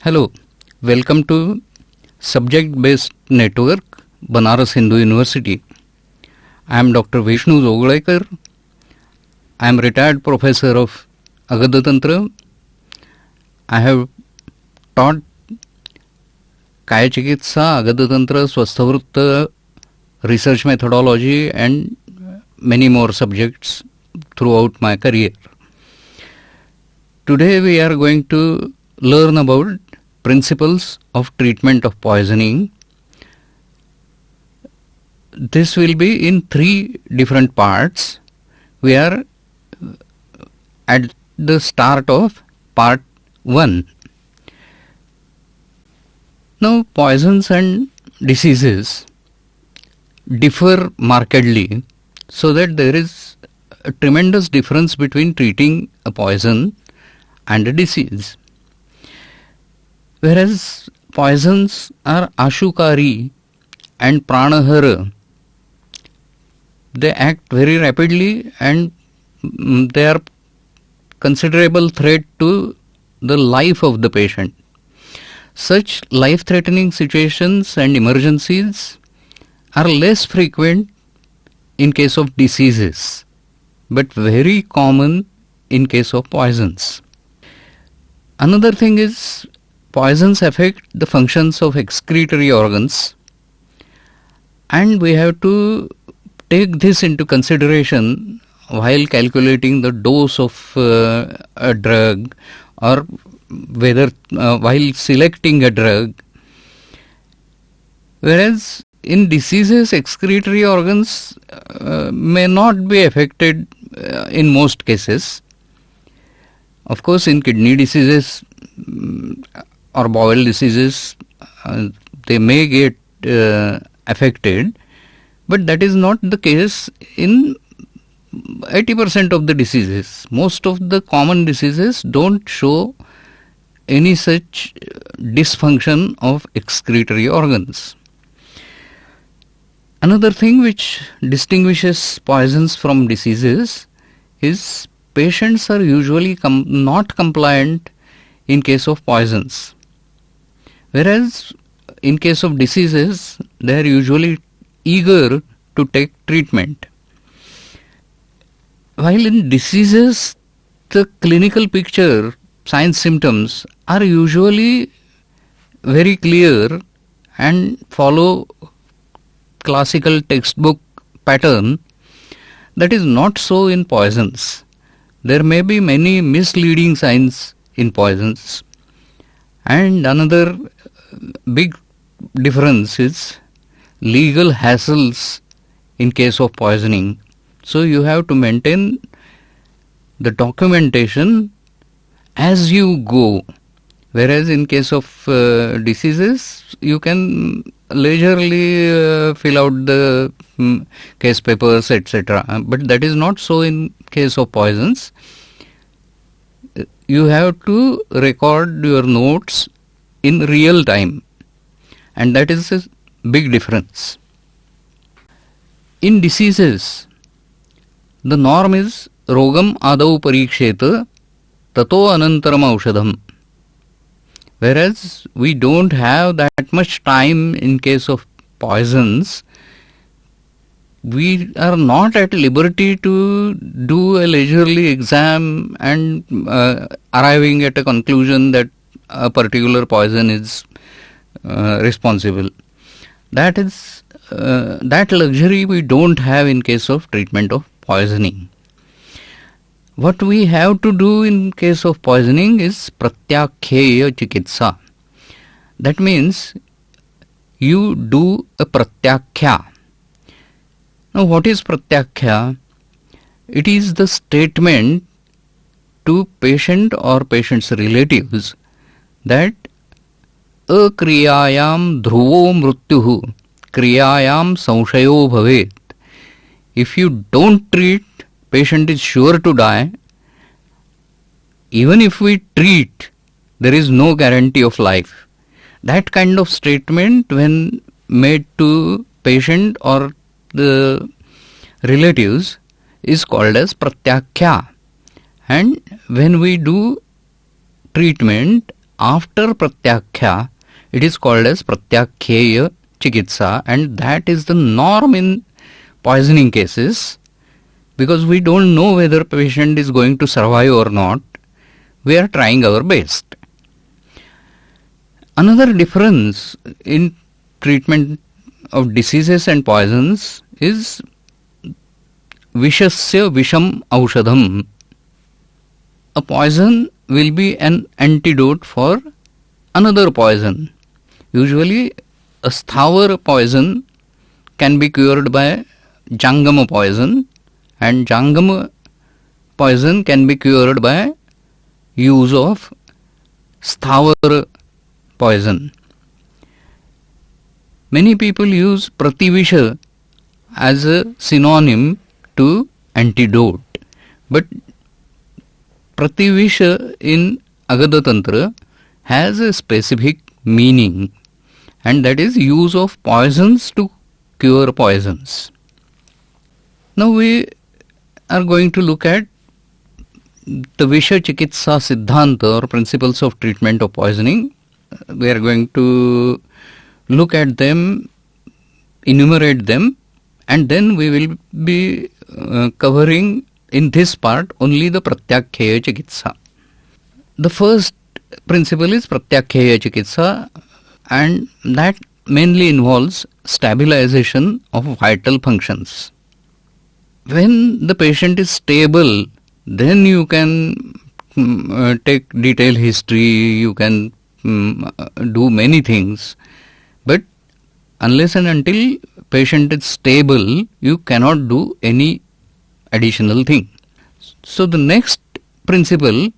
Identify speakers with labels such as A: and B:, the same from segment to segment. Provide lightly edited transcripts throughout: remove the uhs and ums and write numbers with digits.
A: Hello, welcome to Subject Based Network, Banaras Hindu University. I am Dr. Vishnu Zoglekar. I am retired professor of Agadha Tantra. I have taught Kaya Chikitsa, Agadha Tantra, Swasthavritta, research methodology and many more subjects throughout my career. Today we are going to learn about principles of treatment of poisoning. This will be in 3 different parts. We are at the start of part 1. Now, poisons and diseases differ markedly, so that there is a tremendous difference between treating a poison and a disease. Whereas poisons are ashukari and pranahara, they act very rapidly and they are considerable threat to the life of the patient. Such life-threatening situations and emergencies are less frequent in case of diseases, but very common in case of poisons. Another thing is, poisons affect the functions of excretory organs, and we have to take this into consideration while calculating the dose of a drug, or whether while selecting a drug. Whereas in diseases, excretory organs may not be affected in most cases. Of course, in kidney diseases or bowel diseases, they may get affected, but that is not the case in 80% of the diseases. Most of the common diseases don't show any such dysfunction of excretory organs. Another thing which distinguishes poisons from diseases is patients are usually not compliant in case of poisons, whereas in case of diseases they are usually eager to take treatment. While in diseases the clinical picture, signs, symptoms are usually very clear and follow classical textbook pattern, that is not so in poisons. There may be many misleading signs in poisons. And another big difference is legal hassles in case of poisoning. So you have to maintain the documentation as you go. Whereas in case of diseases, you can leisurely fill out the case papers, etc. But that is not so in case of poisons. You have to record your notes in real time, and that is a big difference. In diseases, the norm is rogam adau pariksheta tato anantaram aushadham. Whereas we don't have that much time in case of poisons. We are not at liberty to do a leisurely exam and arriving at a conclusion that a particular poison is responsible. That is that luxury we don't have in case of treatment of poisoning. What we have to do in case of poisoning is pratyakheya chikitsa. That means you do a pratyakhya. Now, what is pratyakhya? It is the statement to patient or patient's relatives that akriyayam dhruvo mrutyuhu kriyayam sanshayo bhavet. If you don't treat, patient is sure to die. Even if we treat, there is no guarantee of life. That kind of statement, when made to patient or the relatives, is called as pratyakhya. And when we do treatment, after Pratyakhya, it is called as Pratyakheya Chikitsa, and that is the norm in poisoning cases, because we don't know whether patient is going to survive or not. We are trying our best. Another difference in treatment of diseases and poisons is Vishasya Visham Aushadham. A poison will be an antidote for another poison. Usually, a sthavar poison can be cured by Jangama poison, and Jangama poison can be cured by use of sthavar poison. Many people use Prativisha as a synonym to antidote, but Prativisha in Agada Tantra has a specific meaning, and that is use of poisons to cure poisons. Now we are going to look at the Visha Chikitsa Siddhanta, or principles of treatment of poisoning. We are going to look at them, enumerate them, and then we will be covering in this part only the Pratyakheya Chikitsa. The first principle is Pratyakheya Chikitsa, and that mainly involves stabilization of vital functions. When the patient is stable, then you can take detailed history, you can do many things, but unless and until patient is stable, you cannot do any additional thing. So the next principle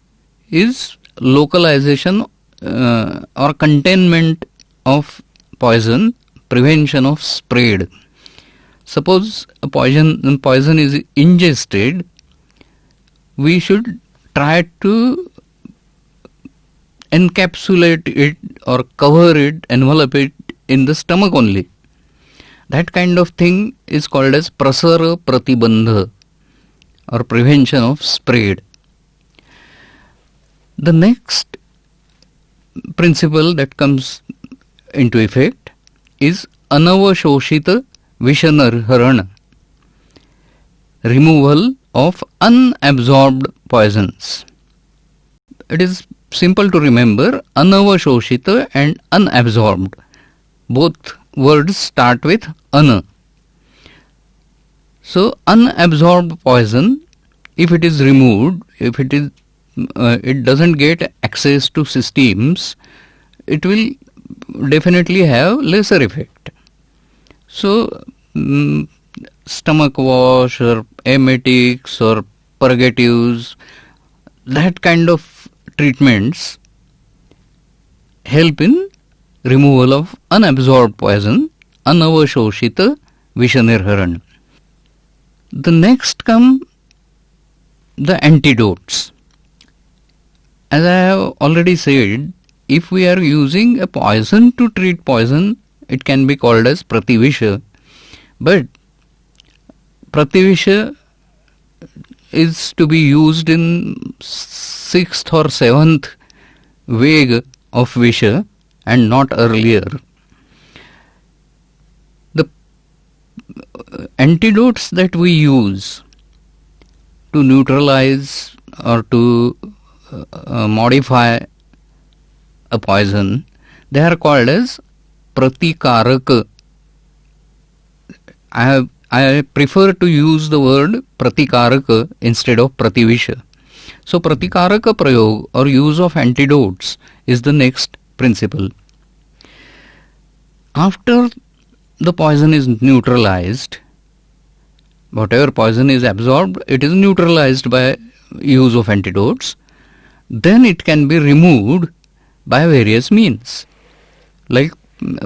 A: is localization or containment of poison, prevention of spread. Suppose a poison is ingested, we should try to encapsulate it or cover it, envelop it in the stomach only. That kind of thing is called as prasara pratibandha, or prevention of spread. The next principle that comes into effect is anavashoshita vishanarharana, removal of unabsorbed poisons. It is simple to remember, anavashoshita and unabsorbed. Both words start with ana. So unabsorbed poison, if it is removed, if it doesn't get access to systems, it will definitely have lesser effect. So stomach wash or emetics or purgatives, that kind of treatments help in removal of unabsorbed poison, anavashoshita vishanirharan. The next come the antidotes. As I have already said, if we are using a poison to treat poison, it can be called as Prativisha. But Prativisha is to be used in 6th or 7th Veg of Visha and not earlier. The antidotes that we use to neutralize or to modify a poison, they are called as Pratikaraka. I prefer to use the word Pratikaraka instead of Prativisha. So Pratikaraka Prayog, or use of antidotes, is the next principle. After the poison is neutralized, whatever poison is absorbed, it is neutralized by use of antidotes. Then it can be removed by various means, like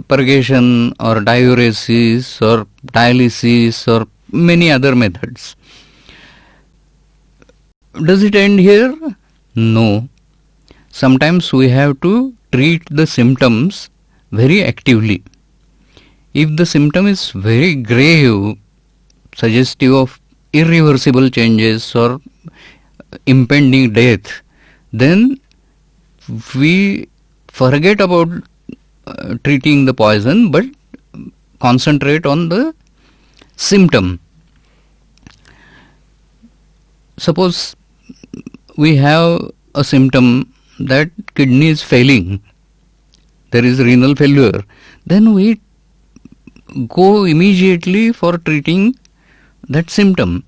A: purgation or diuresis or dialysis or many other methods. Does it end here? No. Sometimes we have to treat the symptoms very actively. If the symptom is very grave, suggestive of irreversible changes or impending death, then we forget about treating the poison, but concentrate on the symptom. Suppose we have a symptom that kidney is failing, there is renal failure, then we go immediately for treating that symptom.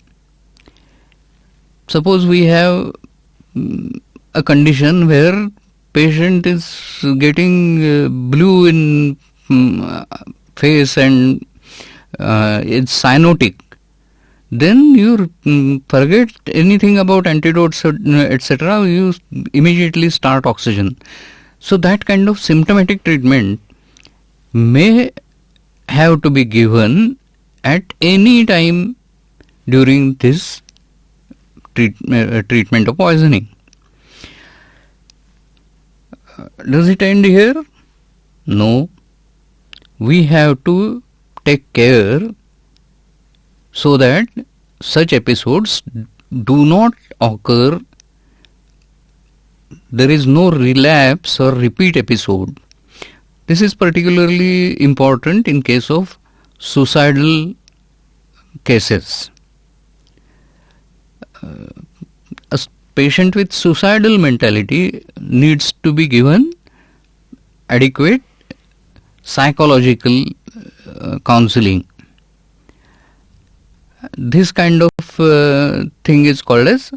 A: Suppose we have a condition where patient is getting blue in face and it's cyanotic, then you forget anything about antidotes, etc. You immediately start oxygen. So that kind of symptomatic treatment may have to be given at any time during this treatment of poisoning. Does it end here? No. We have to take care so that such episodes do not occur. There is no relapse or repeat episode. This is particularly important in case of suicidal cases. A patient with suicidal mentality needs to be given adequate psychological counseling. This kind of thing is called as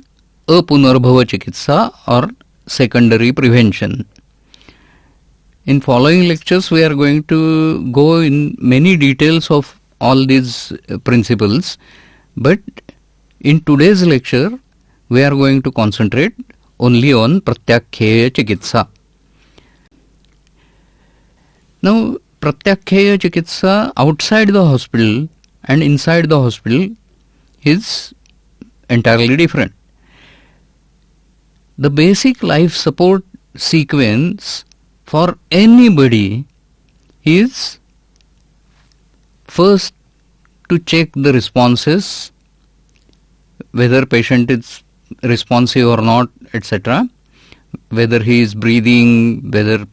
A: apunarbhava chikitsa or secondary prevention. In following lectures, we are going to go in many details of all these principles, but in today's lecture, we are going to concentrate only on pratyakheya chikitsa. Now, pratyakheya chikitsa outside the hospital and inside the hospital is entirely different. The basic life support sequence for anybody is first to check the responses, whether patient is responsive or not, etc., whether he is breathing, whether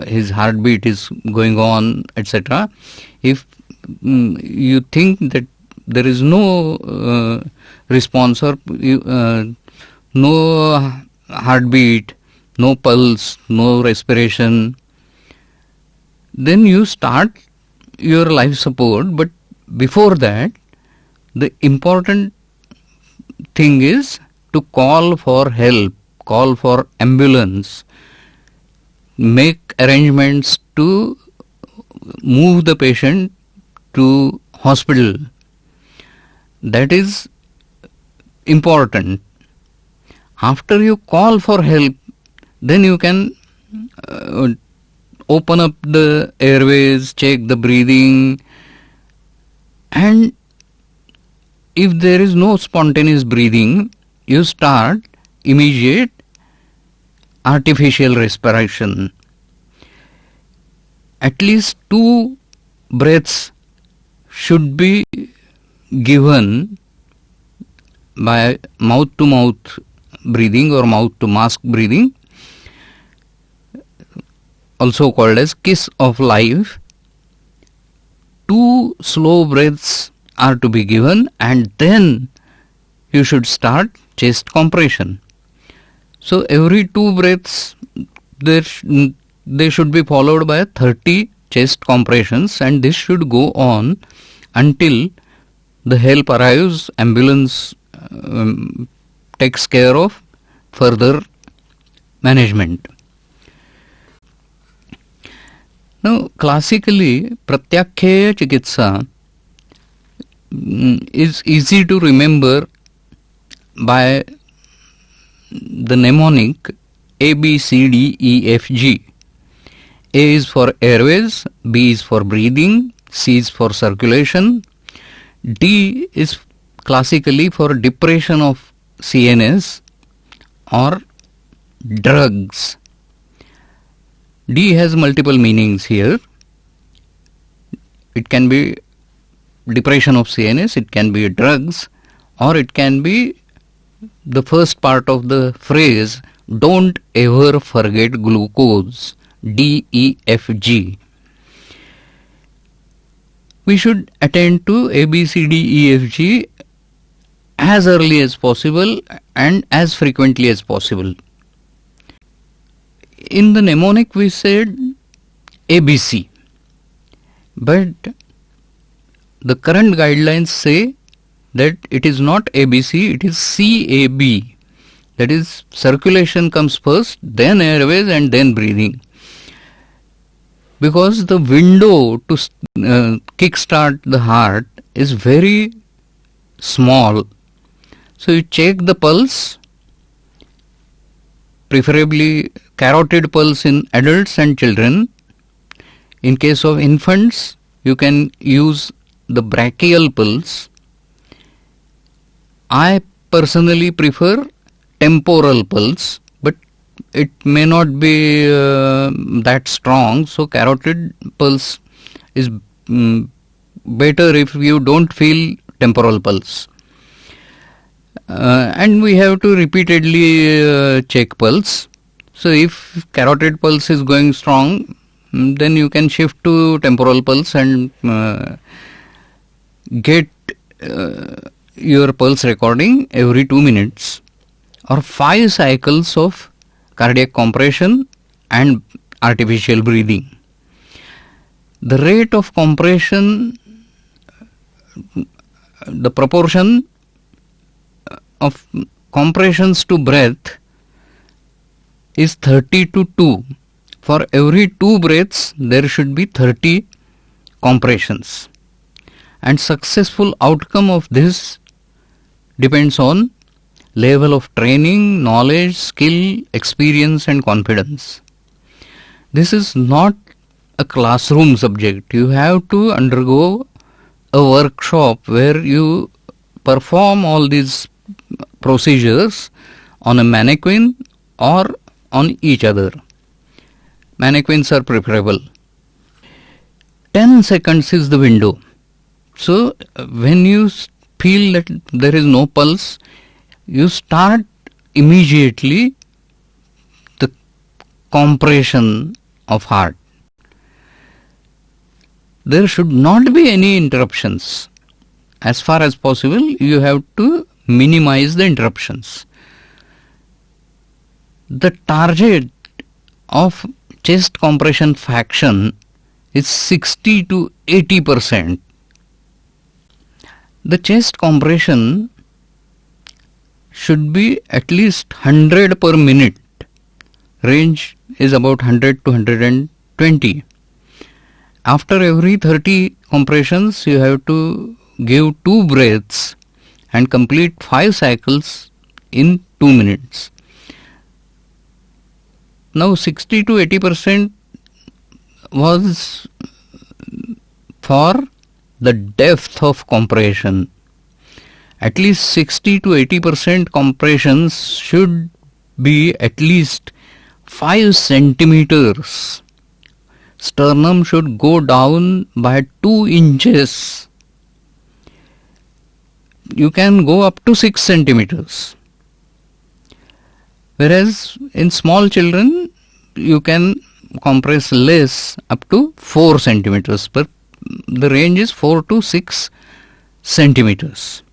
A: his heartbeat is going on, etc. If you think that there is no response or no heartbeat, no pulse, no respiration, then you start your life support. But before that, the important thing is to call for help, call for ambulance, make arrangements to move the patient to hospital. That is important. After you call for help, then you can open up the airways, check the breathing, and if there is no spontaneous breathing, you start immediate artificial respiration. At least 2 breaths should be given by mouth to mouth breathing or mouth to mask breathing, also called as kiss of life. 2 slow breaths are to be given, and then you should start chest compression. So every 2 breaths they should be followed by 30 chest compressions, and this should go on until the help arrives, ambulance takes care of further management. Now, classically, pratyakheya chikitsa is easy to remember by the mnemonic A, B, C, D, E, F, G. A is for airways, B is for breathing, C is for circulation, D is classically for depression of CNS or drugs. D has multiple meanings here. It can be depression of CNS, it can be drugs, or it can be the first part of the phrase, don't ever forget glucose. D, E, F, G. We should attend to A, B, C, D, E, F, G as early as possible and as frequently as possible. In the mnemonic we said ABC, but the current guidelines say that it is not ABC, it is CAB. That is, circulation comes first, then airways, and then breathing. Because the window to kickstart the heart is very small. So you check the pulse, preferably carotid pulse in adults and children. In case of infants, you can use the brachial pulse. I personally prefer temporal pulse, but it may not be that strong, so carotid pulse is better if you don't feel temporal pulse. And we have to repeatedly check pulse. So if carotid pulse is going strong, then you can shift to temporal pulse and get your pulse recording every 2 minutes or 5 cycles of cardiac compression and artificial breathing. The rate of compression, the proportion of compressions to breath is 30 to 2. For every 2 breaths, there should be 30 compressions. And successful outcome of this depends on level of training, knowledge, skill, experience and confidence. This is not a classroom subject. You have to undergo a workshop where you perform all these procedures on a mannequin or on each other. Mannequins are preferable. 10 seconds is the window. So when you feel that there is no pulse, you start immediately the compression of heart. There should not be any interruptions. As far as possible, you have to minimize the interruptions. The target of chest compression fraction is 60 to 80%. The chest compression should be at least 100 per minute. Range is about 100 to 120. After every 30 compressions, you have to give 2 breaths and complete 5 cycles in 2 minutes. Now 60 to 80% was for the depth of compression. At least 60 to 80% compressions should be at least 5 centimeters. Sternum should go down by 2 inches. You can go up to 6 centimeters. Whereas in small children, you can compress less up to 4 centimeters. But the range is 4 to 6 centimeters.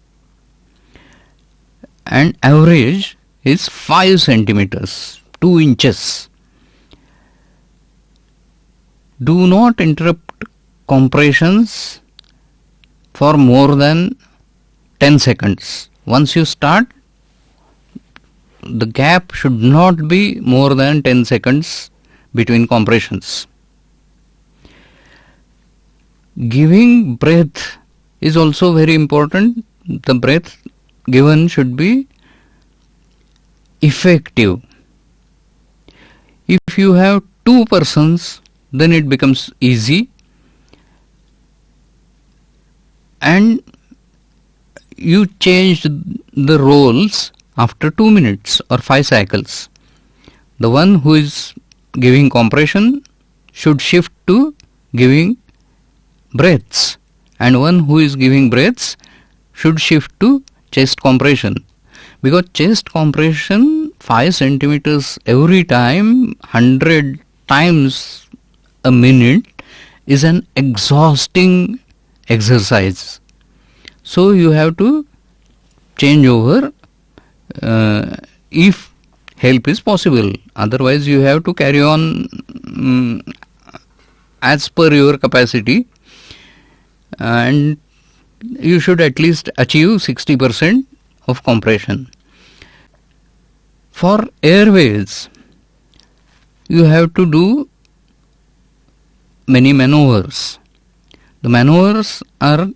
A: And average is 5 centimeters, 2 inches. Do not interrupt compressions for more than 10 seconds. Once you start, the gap should not be more than 10 seconds between compressions. Giving breath is also very important. The breath given should be effective. If you have 2 persons, then it becomes easy, and you change the roles after 2 minutes or 5 cycles. The one who is giving compression should shift to giving breaths, and one who is giving breaths should shift to chest compression. Because chest compression 5 centimeters every time, 100 times a minute is an exhausting exercise. So you have to change over if help is possible. Otherwise you have to carry on as per your capacity, and you should at least achieve 60% of compression. For airways, you have to do many maneuvers. The maneuvers are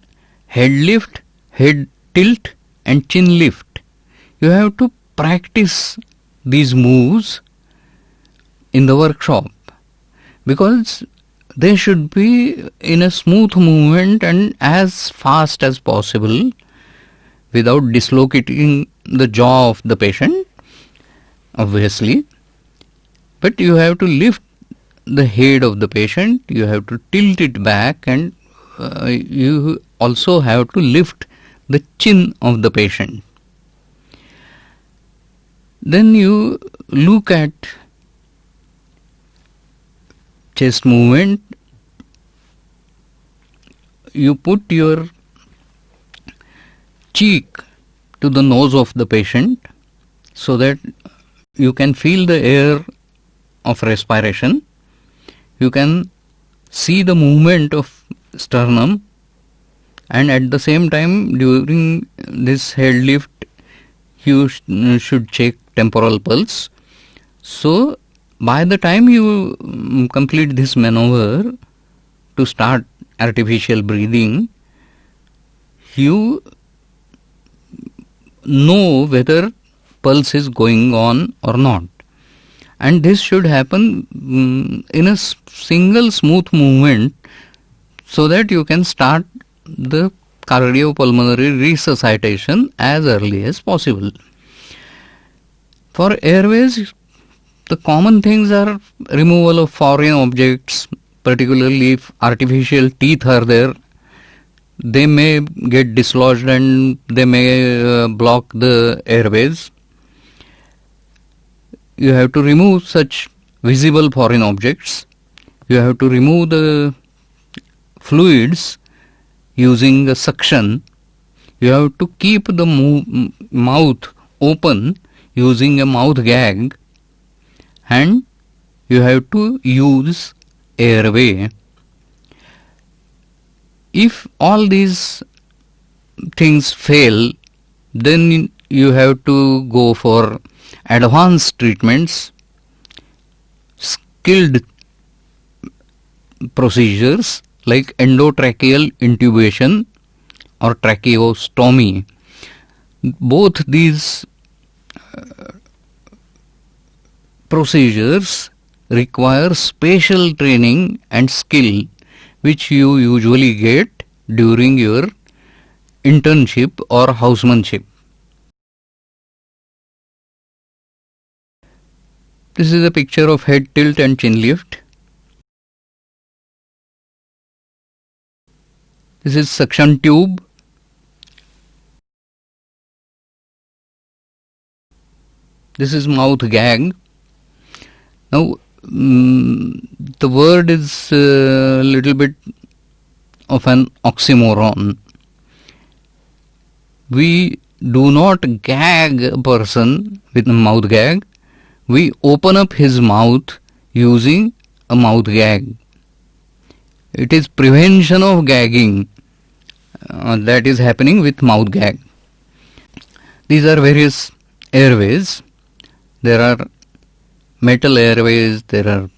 A: head lift, head tilt and chin lift. You have to practice these moves in the workshop because they should be in a smooth movement and as fast as possible without dislocating the jaw of the patient, obviously. But you have to lift the head of the patient, you have to tilt it back, and you also have to lift the chin of the patient. Then you look at chest movement. You put your cheek to the nose of the patient so that you can feel the air of respiration. You can see the movement of sternum, and at the same time during this head lift you should check temporal pulse. So by the time you complete this maneuver to start artificial breathing, you know whether pulse is going on or not, and this should happen in a single smooth movement so that you can start the cardiopulmonary resuscitation as early as possible. For airways, the common things are removal of foreign objects, particularly if artificial teeth are there. They may get dislodged and they may block the airways. You have to remove such visible foreign objects. You have to remove the fluids using a suction. You have to keep the mouth open using a mouth gag, and you have to use airway. If all these things fail, then you have to go for advanced treatments, skilled procedures like endotracheal intubation or tracheostomy. Both these procedures require special training and skill which you usually get during your internship or housemanship. This is a picture of head tilt and chin lift. This is suction tube. This is mouth gag. Now, the word is a little bit of an oxymoron. We do not gag a person with a mouth gag. We open up his mouth using a mouth gag. It is prevention of gagging that is happening with mouth gag. These are various airways. There are metal airways, there are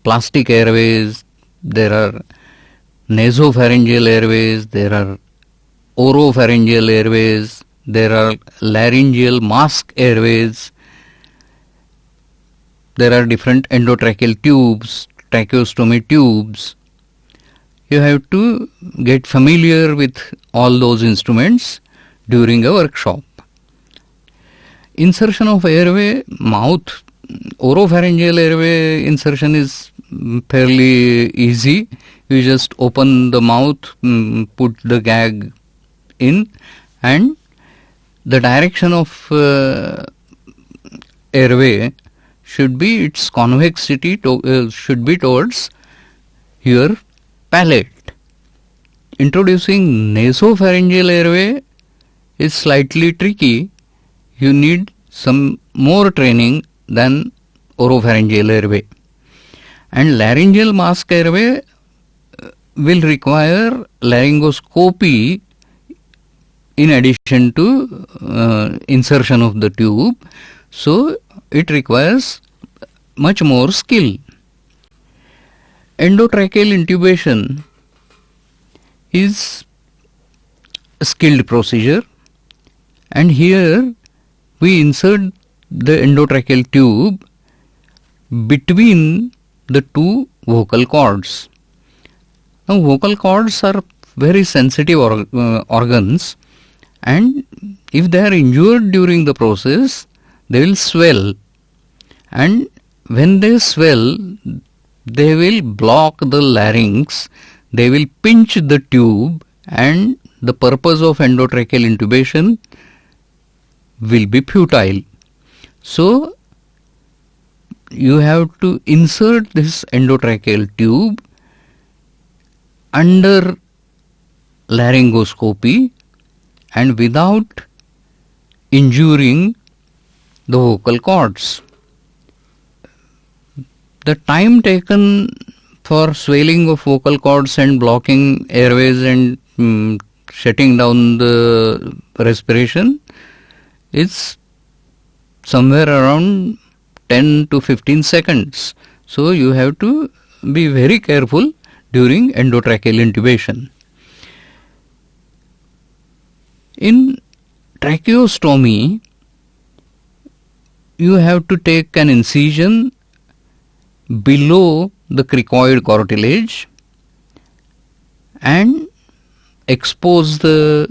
A: plastic airways, there are nasopharyngeal airways, there are oropharyngeal airways, there are laryngeal mask airways, there are different endotracheal tubes, tracheostomy tubes. You have to get familiar with all those instruments during a workshop. Insertion of airway, mouth, oropharyngeal airway insertion is fairly easy. You just open the mouth, put the gag in, and the direction of airway should be its convexity should be towards your palate. Introducing nasopharyngeal airway is slightly tricky. You need some more training than oropharyngeal airway. And laryngeal mask airway will require laryngoscopy in addition to insertion of the tube. So it requires much more skill. Endotracheal intubation is a skilled procedure, and here we insert the endotracheal tube between the two vocal cords. Now, vocal cords are very sensitive organs, and if they are injured during the process, they will swell, and when they swell, they will block the larynx, they will pinch the tube, and the purpose of endotracheal intubation will be futile. So, you have to insert this endotracheal tube under laryngoscopy and without injuring the vocal cords. The time taken for swelling of vocal cords and blocking airways and shutting down the respiration is somewhere around 10 to 15 seconds. So you have to be very careful during endotracheal intubation. In tracheostomy, you have to take an incision below the cricoid cartilage and expose the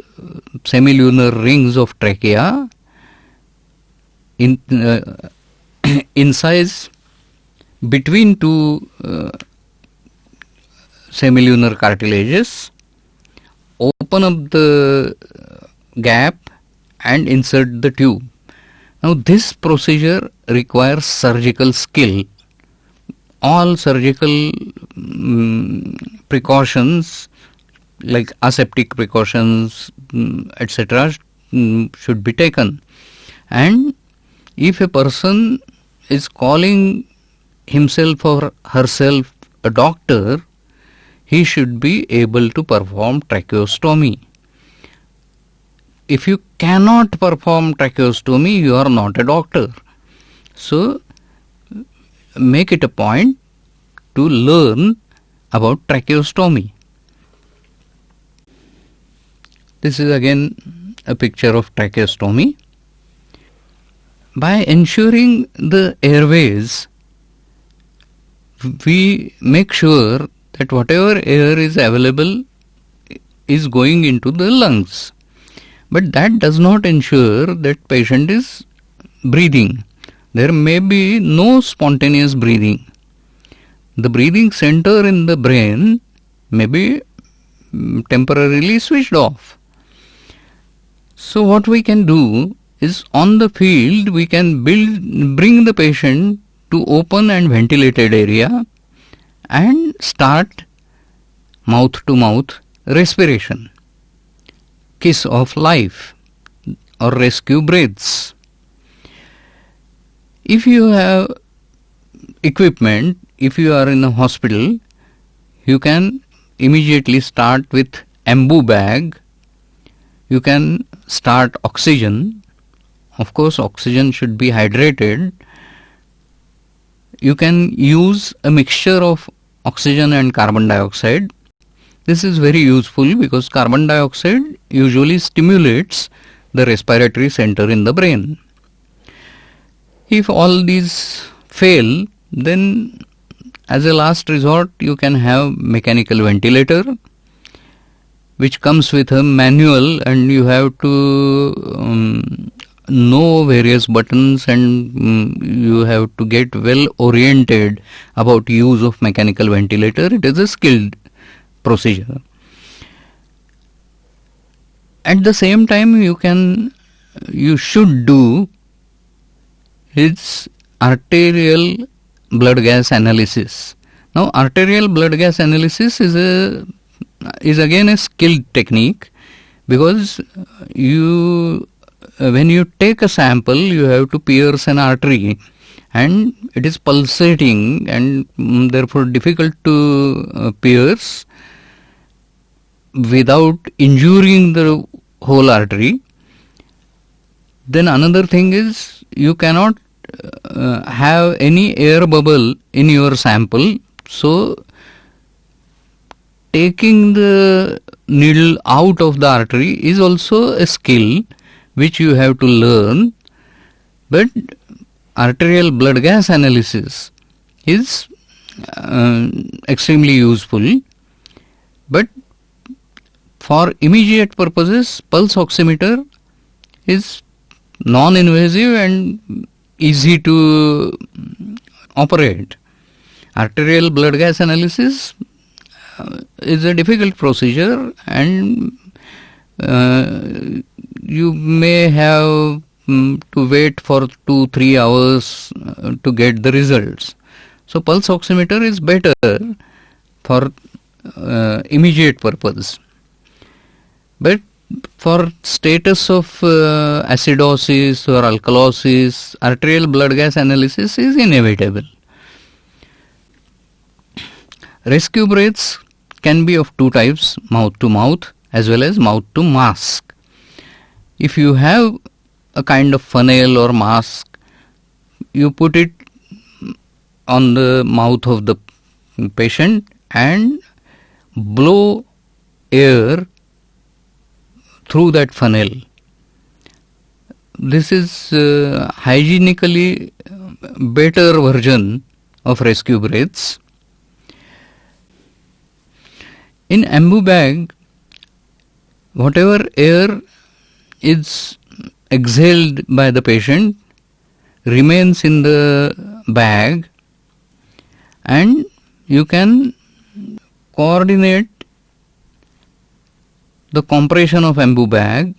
A: semilunar rings of trachea in incise between two semilunar cartilages, open up the gap and insert the tube. Now this procedure requires surgical skill. All surgical precautions like aseptic precautions etc. should be taken. And if a person is calling himself or herself a doctor, he should be able to perform tracheostomy. If you cannot perform tracheostomy, you are not a doctor. So, make it a point to learn about tracheostomy. This is again a picture of tracheostomy. By ensuring the airways, we make sure that whatever air is available is going into the lungs. But that does not ensure that patient is breathing. There may be no spontaneous breathing. The breathing center in the brain may be temporarily switched off. So what we can do is, on the field we can bring the patient to open and ventilated area and start mouth to mouth respiration, kiss of life or rescue breaths. If you have equipment, if you are in a hospital, you can immediately start with ambu bag. You can start oxygen. Of course, oxygen should be hydrated. You can use a mixture of oxygen and carbon dioxide. This is very useful because carbon dioxide usually stimulates the respiratory center in the brain. If all these fail, then as a last resort you can have mechanical ventilator, which comes with a manual, and you have to know various buttons, and you have to get well oriented about use of mechanical ventilator. It is a skilled procedure. At the same time, you should do is arterial blood gas analysis. Now, arterial blood gas analysis is again a skilled technique, because when you take a sample, you have to pierce an artery, and it is pulsating and therefore difficult to pierce without injuring the whole artery. Then another thing is, you cannot have any air bubble in your sample. So taking the needle out of the artery is also a skill which you have to learn. But arterial blood gas analysis is extremely useful. But for immediate purposes, pulse oximeter is non-invasive and easy to operate. Arterial blood gas analysis is a difficult procedure, and you may have to wait for 2-3 hours to get the results. So pulse oximeter is better for immediate purpose. But for status of acidosis or alkalosis, arterial blood gas analysis is inevitable. Rescue breaths can be of two types, mouth to mouth as well as mouth to mask. If you have a kind of funnel or mask, you put it on the mouth of the patient and blow air through that funnel. This is hygienically better version of rescue breaths. In ambu bag, whatever air is exhaled by the patient remains in the bag, and you can coordinate the compression of ambu bag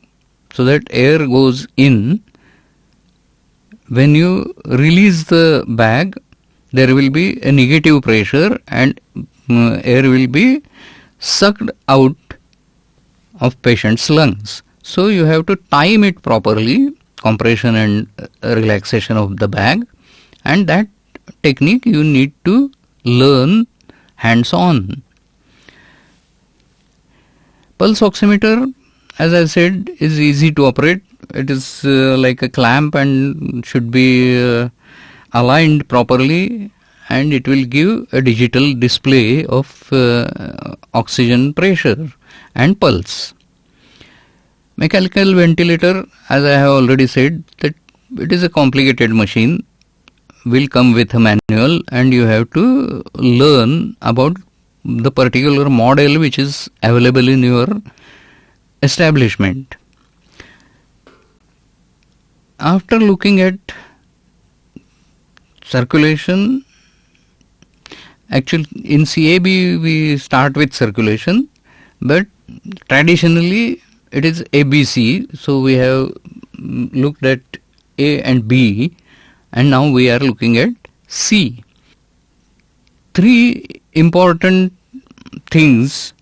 A: so that air goes in. When you release the bag, there will be a negative pressure and air will be sucked out of patient's lungs. So you have to time it properly, compression and relaxation of the bag, and that technique you need to learn hands-on. Pulse oximeter, as I said, is easy to operate. It is like a clamp and should be aligned properly, and it will give a digital display of oxygen pressure and pulse. Mechanical ventilator, as I have already said, that it is a complicated machine, will come with a manual, and you have to learn about the particular model which is available in your establishment. After looking at circulation, actually in CAB we start with circulation, but traditionally it is ABC, so we have looked at A and B, and now we are looking at C. Three important things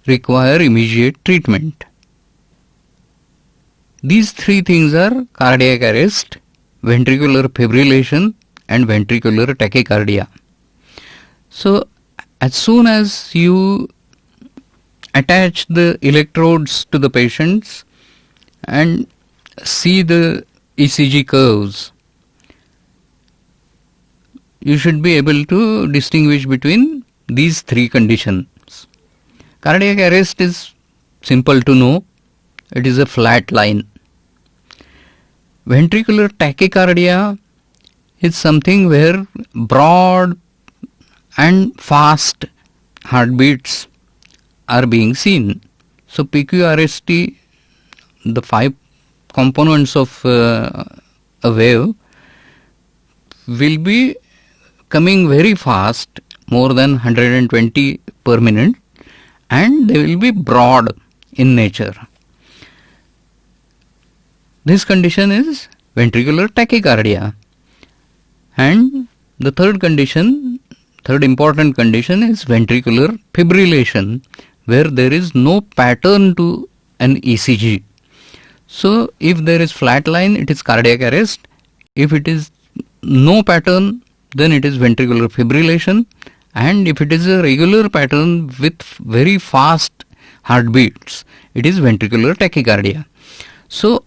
A: require immediate treatment. These three things are cardiac arrest, ventricular fibrillation, and ventricular tachycardia. So as soon as you attach the electrodes to the patients and see the ECG curves, you should be able to distinguish between these three conditions. Cardiac arrest is simple to know. It is a flat line. Ventricular tachycardia is something where broad and fast heartbeats are being seen. So PQRST, the 5 components of a wave, will be coming very fast, more than 120 per minute, and they will be broad in nature. This condition is ventricular tachycardia. And the third important condition is ventricular fibrillation, where there is no pattern to an ECG. So if there is flat line, it is cardiac arrest. If it is no pattern, then it is ventricular fibrillation. And if it is a regular pattern with very fast heartbeats, it is ventricular tachycardia. So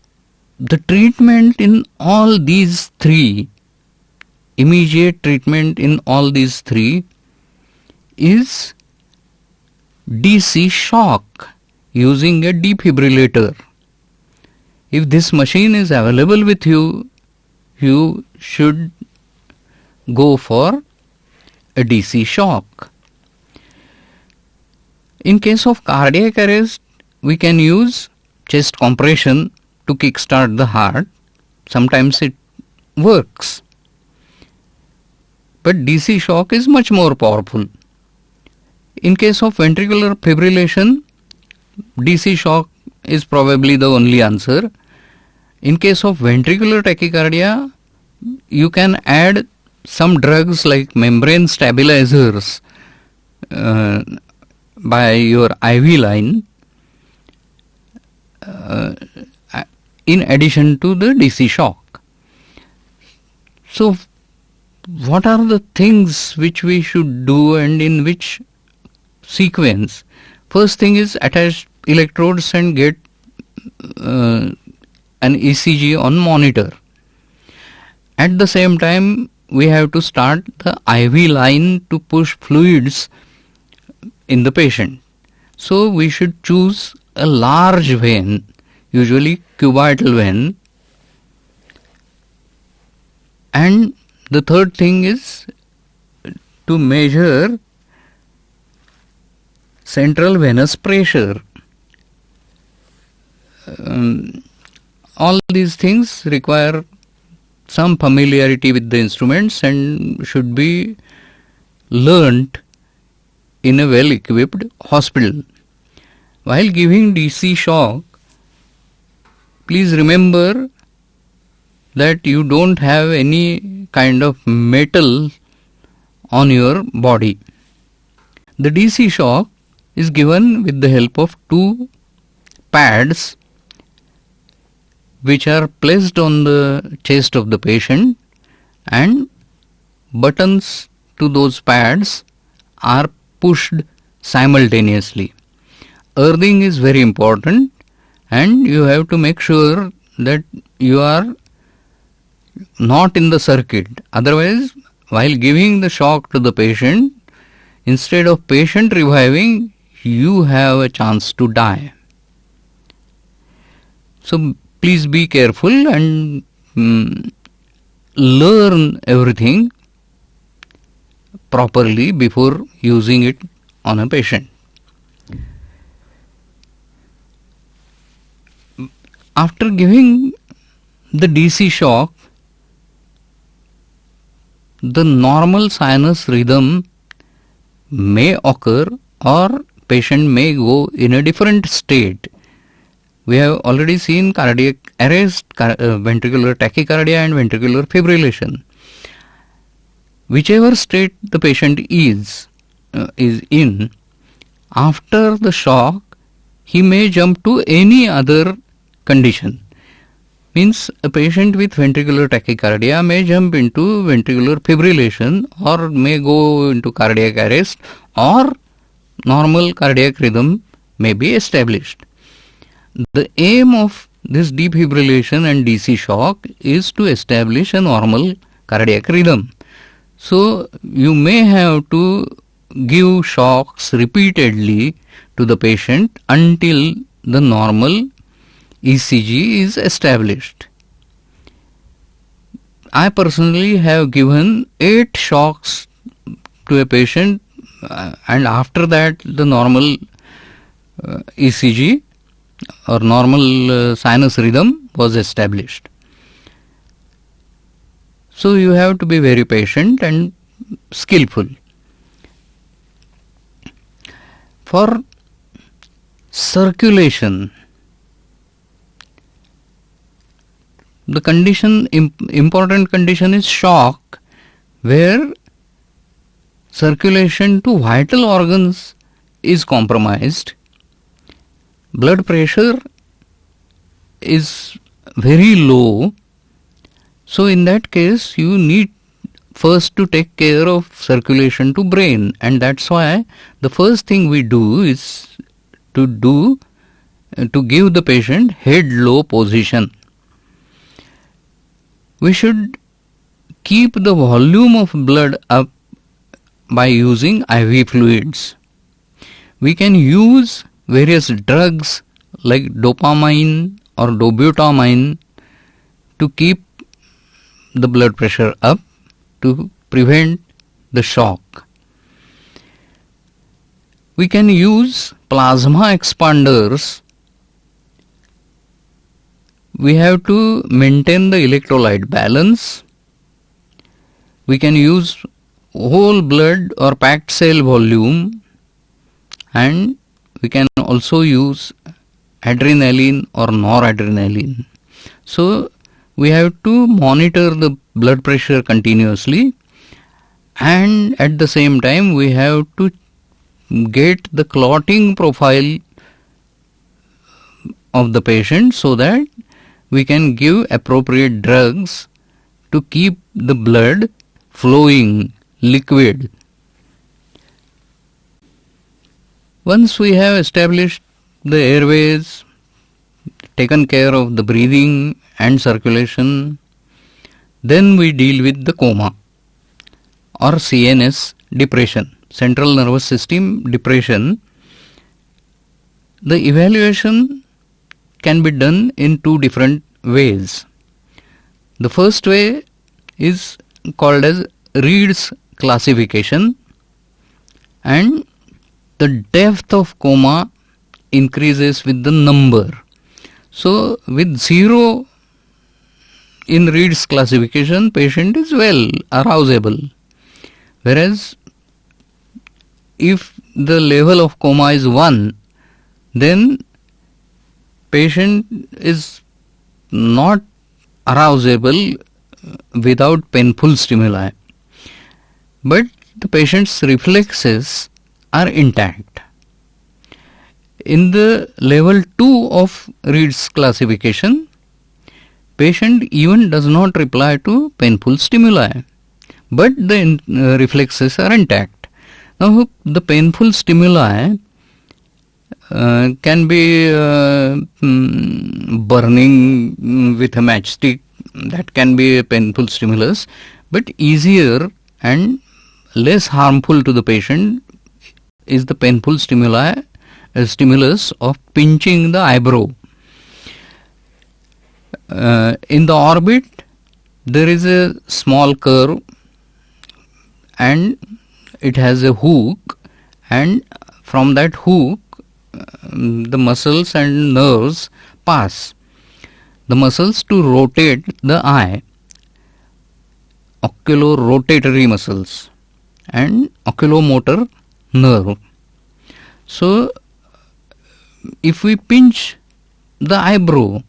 A: the treatment in all these three, immediate treatment in all these three, is DC shock using a defibrillator. If this machine is available with you, you should go for a DC shock. In case of cardiac arrest, we can use chest compression to kickstart the heart. Sometimes it works. But DC shock is much more powerful. In case of ventricular fibrillation, DC shock is probably the only answer. In case of ventricular tachycardia, you can add some drugs like membrane stabilizers by your IV line in addition to the DC shock. So what are the things which we should do and in which sequence? First thing is attach electrodes and get an ECG on monitor. At the same time, we have to start the IV line to push fluids in the patient. So we should choose a large vein, usually cubital vein. And the third thing is to measure central venous pressure. All these things require some familiarity with the instruments and should be learnt in a well-equipped hospital. While giving DC shock, please remember that you don't have any kind of metal on your body. The DC shock is given with the help of two pads which are placed on the chest of the patient, and buttons to those pads are pushed simultaneously. Earthing is very important, and you have to make sure that you are not in the circuit. Otherwise, while giving the shock to the patient, instead of patient reviving, you have a chance to die. So please be careful and learn everything properly before using it on a patient. After giving the DC shock, the normal sinus rhythm may occur or patient may go in a different state. We have already seen cardiac arrest, ventricular tachycardia and ventricular fibrillation. Whichever state the patient is in, after the shock, he may jump to any other condition. Means a patient with ventricular tachycardia may jump into ventricular fibrillation or may go into cardiac arrest, or normal cardiac rhythm may be established. The aim of this defibrillation and DC shock is to establish a normal cardiac rhythm. So you may have to give shocks repeatedly to the patient until the normal ECG is established. I personally have given 8 shocks to a patient, and after that the normal ECG or normal sinus rhythm was established. So you have to be very patient and skillful. For circulation, the important condition is shock, where circulation to vital organs is compromised, blood pressure is very low. So in that case, you need first to take care of circulation to brain, and that's why the first thing we do is to give the patient head low position. We should keep the volume of blood up by using IV fluids. We can use various drugs like dopamine or dobutamine to keep the blood pressure up to prevent the shock. We can use plasma expanders. We have to maintain the electrolyte balance. We can use whole blood or packed cell volume, and we can also use adrenaline or noradrenaline. So we have to monitor the blood pressure continuously, and at the same time we have to get the clotting profile of the patient so that we can give appropriate drugs to keep the blood flowing liquid. Once we have established the airways, taken care of the breathing and circulation, then we deal with the coma or CNS depression, central nervous system depression. The evaluation can be done in two different ways. The first way is called as Reed's classification, and the depth of coma increases with the number. So with 0 in Reed's classification, patient is well arousable, whereas if the level of coma is 1, then patient is not arousable without painful stimuli, but the patient's reflexes are intact. In the level 2 of Reed's classification, patient even does not reply to painful stimuli, but the reflexes are intact. Now the painful stimuli can be burning with a matchstick. That can be a painful stimulus, but easier and less harmful to the patient is the painful stimulus of pinching the eyebrow. In the orbit, there is a small curve and it has a hook, and from that hook the muscles and nerves pass. The muscles to rotate the eye, oculorotatory muscles, and oculomotor nerve. So if we pinch the eyebrow,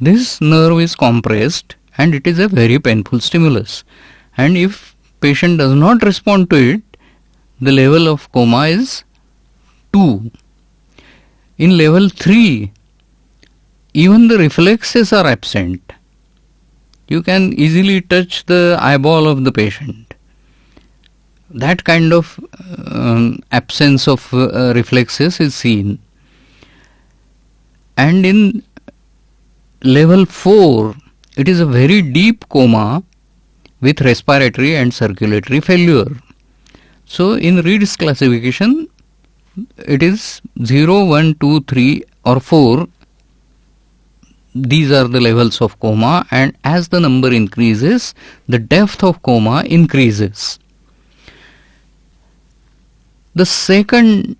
A: this nerve is compressed and it is a very painful stimulus, and if patient does not respond to it, the level of coma is 2. In level 3, even the reflexes are absent. You can easily touch the eyeball of the patient. That kind of absence of reflexes is seen. And in level 4, it is a very deep coma with respiratory and circulatory failure. So in Reed's classification, it is 0, 1, 2, 3 or 4. These are the levels of coma, and as the number increases, the depth of coma increases. The second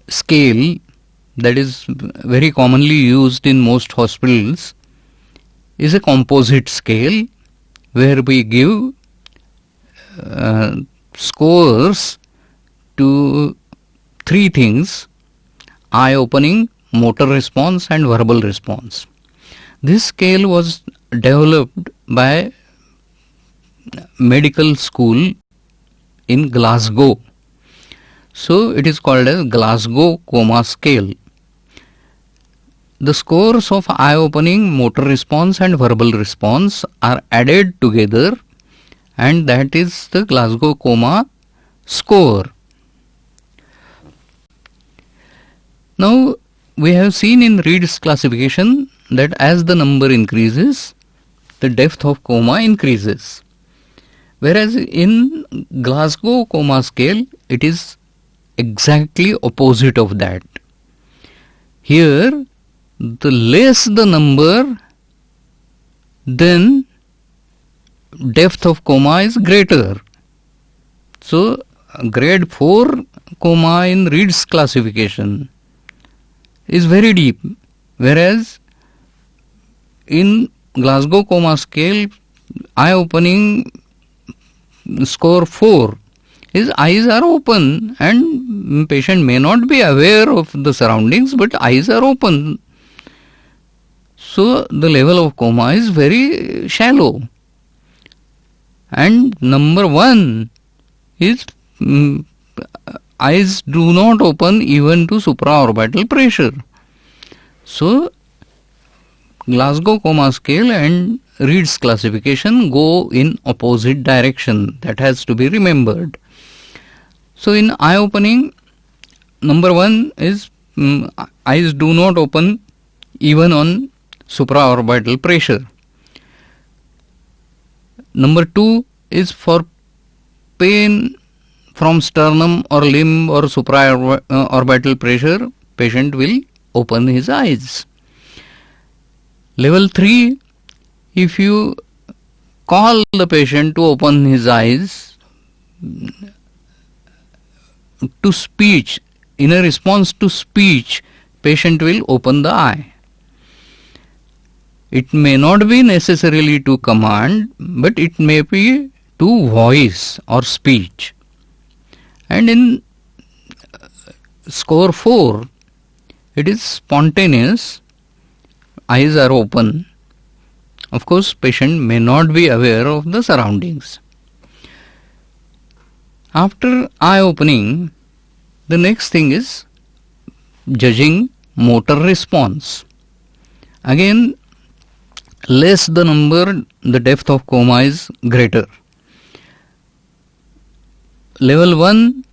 A: scale that is very commonly used in most hospitals is a composite scale, where we give scores to 3 things: eye opening, motor response, and verbal response. This scale was developed by medical school in Glasgow. So it is called as Glasgow Coma Scale. The scores of eye-opening, motor response and verbal response are added together, and that is the Glasgow Coma score. Now we have seen in Reid's classification that as the number increases, the depth of coma increases. Whereas in Glasgow Coma Scale, it is exactly opposite of that. Here, the less the number, then depth of coma is greater. So, grade 4 coma in Reid's classification is very deep, whereas in Glasgow Coma Scale, eye opening score 4 his eyes are open and patient may not be aware of the surroundings, but eyes are open. So the level of coma is very shallow. And number 1 is eyes do not open even to supraorbital pressure. So Glasgow Coma Scale and Reid's classification go in opposite direction. That has to be remembered. So in eye opening, number 1 is eyes do not open even on supraorbital pressure. Number 2 is for pain from sternum or limb or supraorbital pressure, patient will open his eyes. Level 3, if you call the patient to open his eyes to speech, in a response to speech, patient will open the eye. It may not be necessarily to command, but it may be to voice or speech. And in score 4, it is spontaneous, eyes are open. Of course, patient may not be aware of the surroundings. After eye opening, the next thing is judging motor response. Again, less the number, the depth of coma is greater. Level 1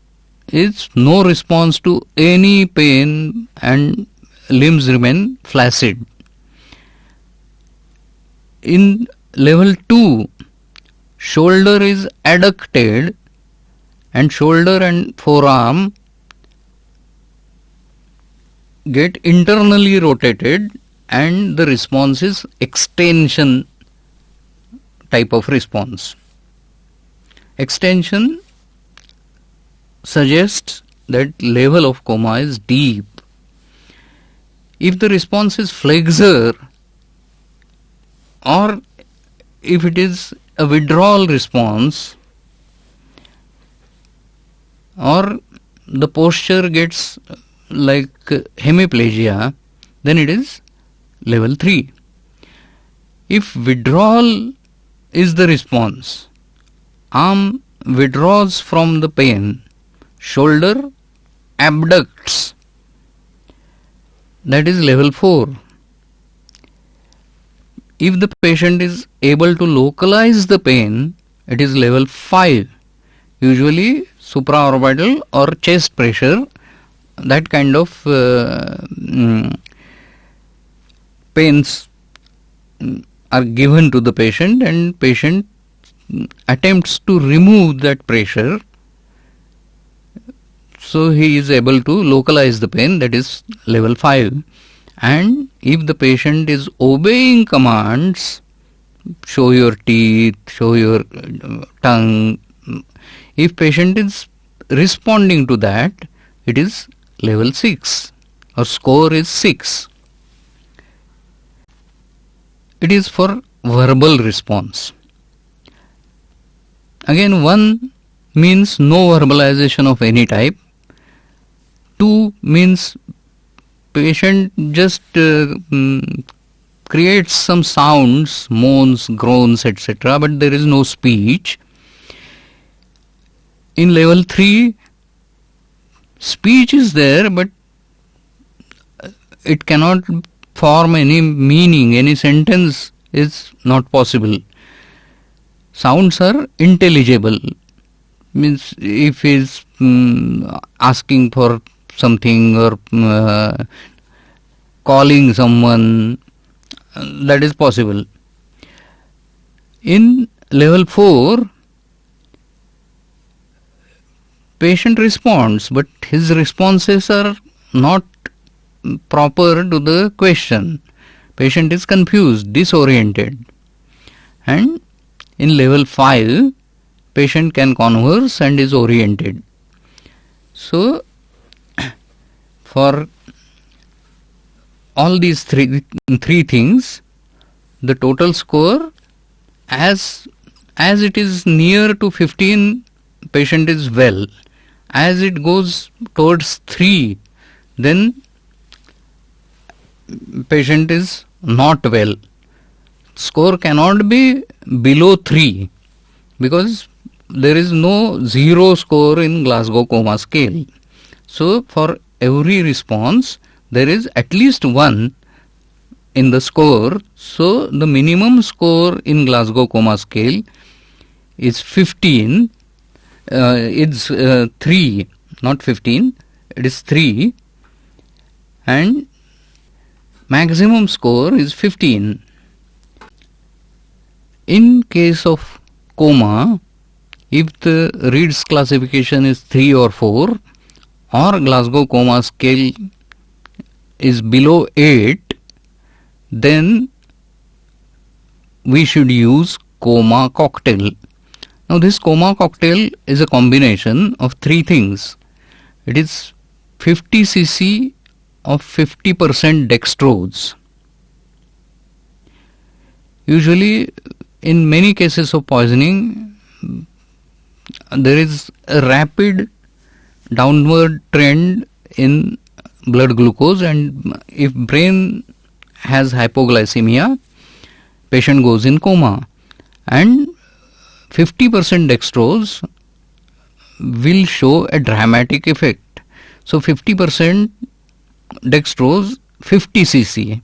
A: is no response to any pain and limbs remain flaccid. In level 2, shoulder is adducted and shoulder and forearm get internally rotated and the response is extension type of response. Extension suggests that level of coma is deep. If the response is flexor or if it is a withdrawal response or the posture gets like hemiplegia, then it is level 3. If withdrawal is the response, arm withdraws from the pain, shoulder abducts, that is level 4. If the patient is able to localize the pain, it is level 5. Usually supraorbital or chest pressure, that kind of pains are given to the patient and patient attempts to remove that pressure. So he is able to localize the pain, that is level 5. And if the patient is obeying commands, show your teeth, show your tongue, if patient is responding to that, it is level 6 or score is 6. It is for verbal response. Again, 1 means no verbalization of any type. 2 means patient just creates some sounds, moans, groans, etc., but there is no speech. In level 3, speech is there, but it cannot form any meaning, any sentence is not possible. Sounds are intelligible. Means if he is asking for something or calling someone, that is possible. In level 4, patient responds, but his responses are not proper to the question. Patient is confused, disoriented. And in level 5, patient can converse and is oriented. So, for all these three things, the total score, as it is near to 15, patient is well. As it goes towards 3, then patient is not well. Score cannot be below 3 because there is no 0 score in Glasgow Coma Scale. So, for every response, there is at least 1 in the score. So, the minimum score in Glasgow Coma Scale is 15. It's 3, not 15. It is 3. And maximum score is 15. In case of coma, if the Reed's classification is 3 or 4, or Glasgow Coma Scale is below 8, then we should use coma cocktail. Now this coma cocktail is a combination of 3 things. It is 50 cc of 50% dextrose. Usually in many cases of poisoning, there is a rapid downward trend in blood glucose, and if brain has hypoglycemia, patient goes in coma. And 50% dextrose will show a dramatic effect. So 50% dextrose, 50 cc.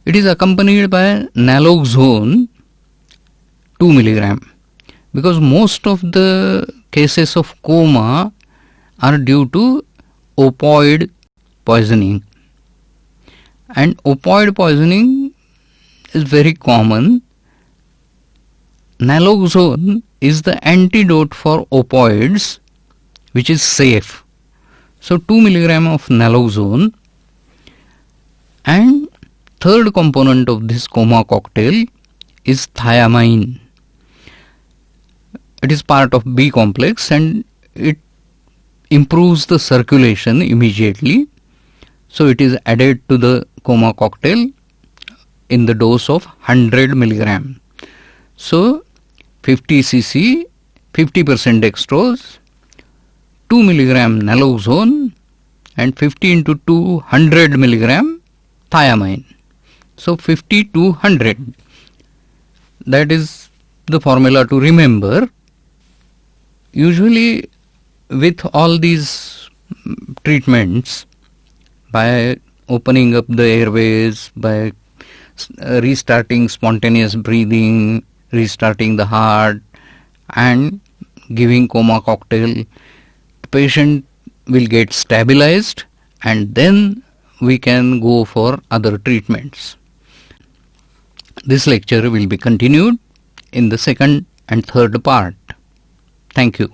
A: It is accompanied by naloxone 2 milligram, because most of the cases of coma are due to opioid poisoning, and opioid poisoning is very common. Naloxone is the antidote for opioids, which is safe. So 2 milligram of naloxone. And third component of this coma cocktail is thiamine. It is part of B complex and it improves the circulation immediately. So it is added to the coma cocktail in the dose of 100 milligram. So 50 cc, 50% dextrose, 2 milligram naloxone, and 50 into 200 milligram thiamine. So 50 to 100. That is the formula to remember. Usually with all these treatments, by opening up the airways, by restarting spontaneous breathing, restarting the heart, and giving coma cocktail, the patient will get stabilized, and then we can go for other treatments. This lecture will be continued in the second and third part. Thank you.